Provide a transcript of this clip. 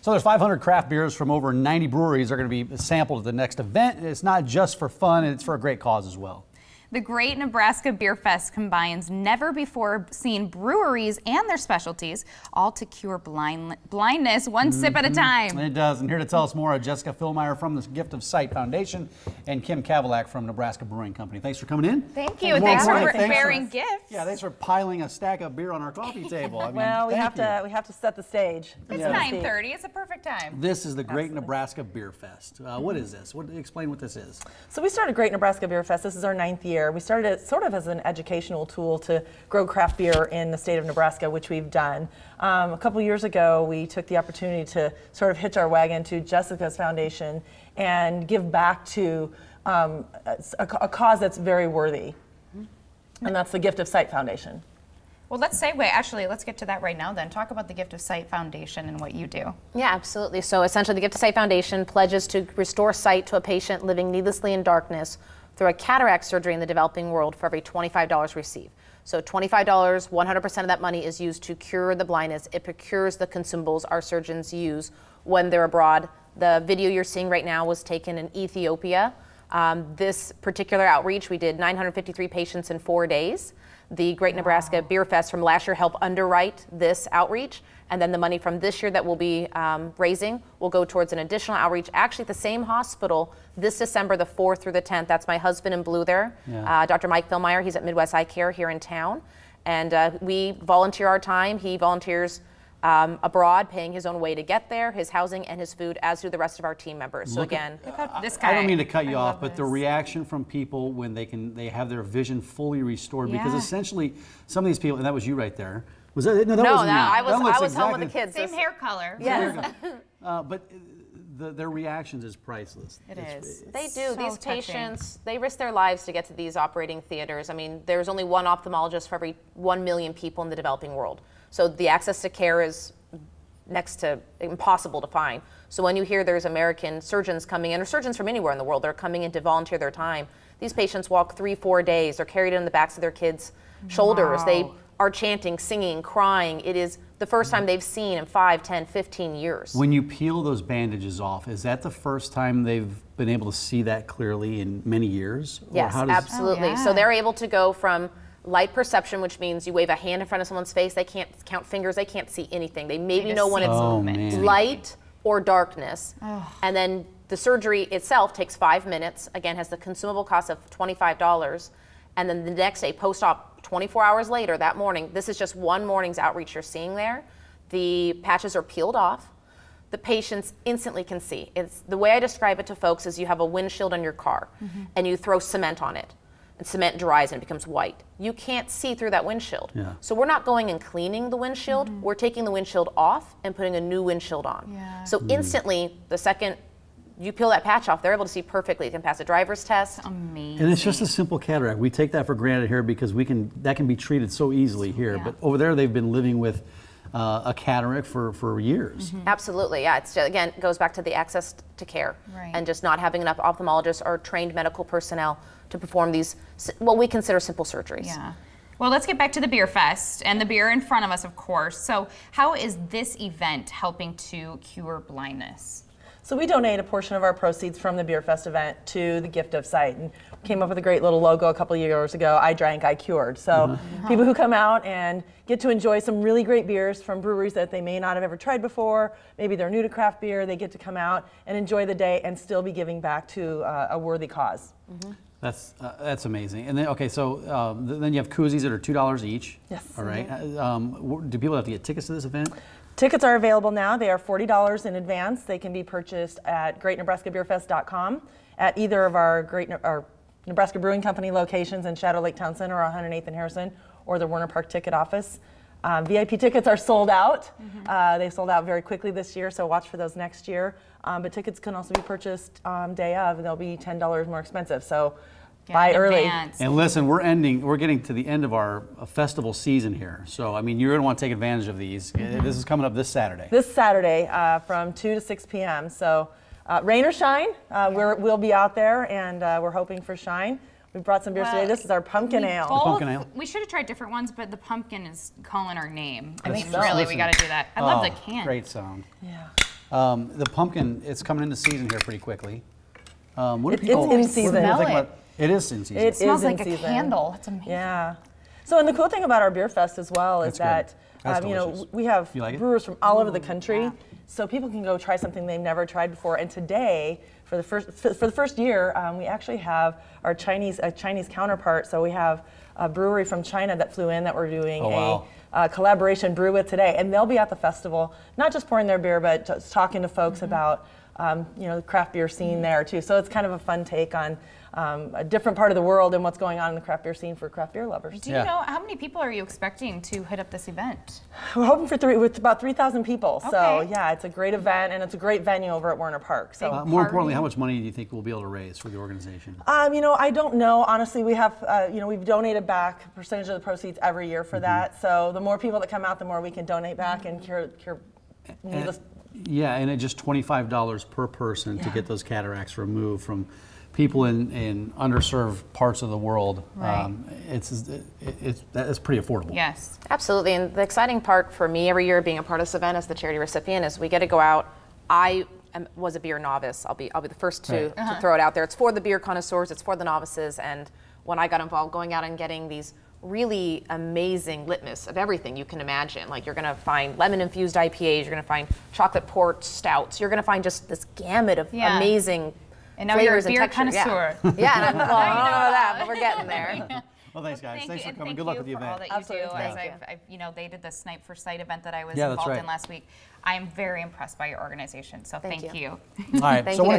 So there's 500 craft beers from over 90 breweries are going to be sampled at the next event. It's not just for fun, it's for a great cause as well. The Great Nebraska Beerfest combines never-before-seen breweries and their specialties, all to cure blindness one sip at a time. It does. And here to tell us more are Jessica Philmeyer from the Gift of Sight Foundation and Kim Kavalak from Nebraska Brewing Company. Thanks for coming in. Thank you. Thanks for bearing gifts. Yeah, thanks for piling a stack of beer on our coffee table. I mean, well, we have to set the stage. It's 9:30. It's a perfect time. This is the Great Nebraska Beerfest. What is this? Explain what this is. So we started Great Nebraska Beerfest. This is our 9th year. We started it sort of as an educational tool to grow craft beer in the state of Nebraska, which we've done. A couple years ago, we took the opportunity to sort of hitch our wagon to Jessica's foundation and give back to a cause that's very worthy, and that's the Gift of Sight Foundation. Well, let's segue. Actually, let's get to that right now then. Talk about the Gift of Sight Foundation and what you do. Yeah, absolutely. So essentially, the Gift of Sight Foundation pledges to restore sight to a patient living needlessly in darkness through a cataract surgery in the developing world for every $25 received. So $25, 100% of that money is used to cure the blindness. It procures the consumables our surgeons use when they're abroad. The video you're seeing right now was taken in Ethiopia. This particular outreach, we did 953 patients in 4 days. The Great Nebraska Beerfest from last year helped underwrite this outreach, and then the money from this year that we'll be raising will go towards an additional outreach, actually at the same hospital this December the 4th through the 10th. That's my husband in blue there, Dr. Mike Philmeyer. He's at Midwest Eye Care here in town, and we volunteer our time. He volunteers abroad, paying his own way to get there, his housing and his food, as do the rest of our team members. So again, this guy. I don't mean to cut you off, but the reaction from people when they have their vision fully restored, because essentially some of these people, and that was you right there. Was that? No, that wasn't you. I was exactly home with the kids. Same hair color. Yes. But their reactions is priceless. It is. They do. So these touching. patients, they risk their lives to get to these operating theaters. I mean, there's only one ophthalmologist for every 1 million people in the developing world. So the access to care is next to impossible to find. So when you hear there's American surgeons coming in, or surgeons from anywhere in the world, they're coming in to volunteer their time. These patients walk 3-4 days. They're carried in the backs of their kids' shoulders. They are chanting, singing, crying. It is the first time they've seen in 5, 10, 15 years. When you peel those bandages off, is that the first time they've been able to see that clearly in many years? Yes, absolutely. So they're able to go from light perception, which means you wave a hand in front of someone's face, they can't count fingers, they can't see anything. They maybe know when it's light or darkness. And then the surgery itself takes 5 minutes, again, has the consumable cost of $25. And then the next day, post-op, 24 hours later, that morning, this is just one morning's outreach you're seeing there. The patches are peeled off. The patients instantly can see. It's the way I describe it to folks is you have a windshield on your car and you throw cement on it. And cement dries and it becomes white. You can't see through that windshield. So we're not going and cleaning the windshield. We're taking the windshield off and putting a new windshield on. So instantly, the second you peel that patch off, they're able to see perfectly. They can pass a driver's test. Amazing. And it's just a simple cataract. We take that for granted here because that can be treated so easily here. But over there, they've been living with a cataract for years. Absolutely, yeah. It's just, again, it goes back to the access to care and just not having enough ophthalmologists or trained medical personnel to perform these, what we consider simple surgeries. Yeah. Well, let's get back to the Beer Fest and the beer in front of us, of course. So how is this event helping to cure blindness? So we donate a portion of our proceeds from the Beer Fest event to the Gift of Sight, and came up with a great little logo a couple of years ago, I drank, I cured. So people who come out and get to enjoy some really great beers from breweries that they may not have ever tried before, maybe they're new to craft beer, they get to come out and enjoy the day and still be giving back to a worthy cause. That's amazing. And then, okay, so then you have koozies that are $2 each. Yes. All right. Do people have to get tickets to this event? Tickets are available now. They are $40 in advance. They can be purchased at greatnebraskabeerfest.com at either of our Nebraska Brewing Company locations in Shadow Lake Town Center or 108th and Harrison, or the Werner Park ticket office. VIP tickets are sold out. They sold out very quickly this year, so watch for those next year. But tickets can also be purchased day of, and they'll be $10 more expensive. So buy early. And listen, we're getting to the end of our festival season here. So, I mean, you're going to want to take advantage of these. This is coming up this Saturday. This Saturday from 2 to 6 p.m. So rain or shine, we'll be out there, and we're hoping for shine. We brought some beers today. This is our pumpkin ale. Pumpkin ale. We should have tried different ones, but the pumpkin is calling our name. I mean, so. really, we got to do that. I love the can. Great sound. Yeah. The pumpkin, it's coming into season here pretty quickly. What do It's people in what do season. people Smell think it. about? It is in season. It smells is in like a season. candle. It's amazing. Yeah. So, and the cool thing about our beer fest as well is That's good. that That's you know, delicious. we have You like it? brewers from all over the country, yeah. so people can go try something they've never tried before. And today, for the first year, we actually have our Chinese counterpart. So we have a brewery from China that flew in that we're doing Oh, wow. a collaboration brew with today, and they'll be at the festival, not just pouring their beer, but just talking to folks about you know, the craft beer scene there too. So it's kind of a fun take on a different part of the world and what's going on in the craft beer scene for craft beer lovers. Do you know how many people are you expecting to hit up this event? We're hoping for with about 3,000 people. So Okay. yeah, it's a great event and it's a great venue over at Werner Park. So More importantly, how much money do you think we'll be able to raise for the organization? you know, I don't know. Honestly, we have you know, we've donated back a percentage of the proceeds every year for that. So the more people that come out, the more we can donate back and cure needless. Yeah, and it's just $25 per person to get those cataracts removed from people in underserved parts of the world. Right. That's pretty affordable. Yes. Absolutely, and the exciting part for me every year being a part of this event as the charity recipient is we get to go out. Was a beer novice. I'll be the first to throw it out there. It's for the beer connoisseurs, it's for the novices, and when I got involved going out and getting these really amazing litmus of everything you can imagine. Like you're gonna find lemon-infused IPAs, you're gonna find chocolate port stouts, you're gonna find just this gamut of amazing And now you're a flavors and beer textures. connoisseur. Yeah, and well, I don't know that, but we're getting there. Well, thanks, guys. Thanks for and coming. thank Good luck you with the for event. all that you Absolutely. do. Thank As you. I've, you know, they did the Snipe for Sight event that I was Yeah, that's involved right. in last week. I am very impressed by your organization. So thank you. All right. Thank so you when it guys.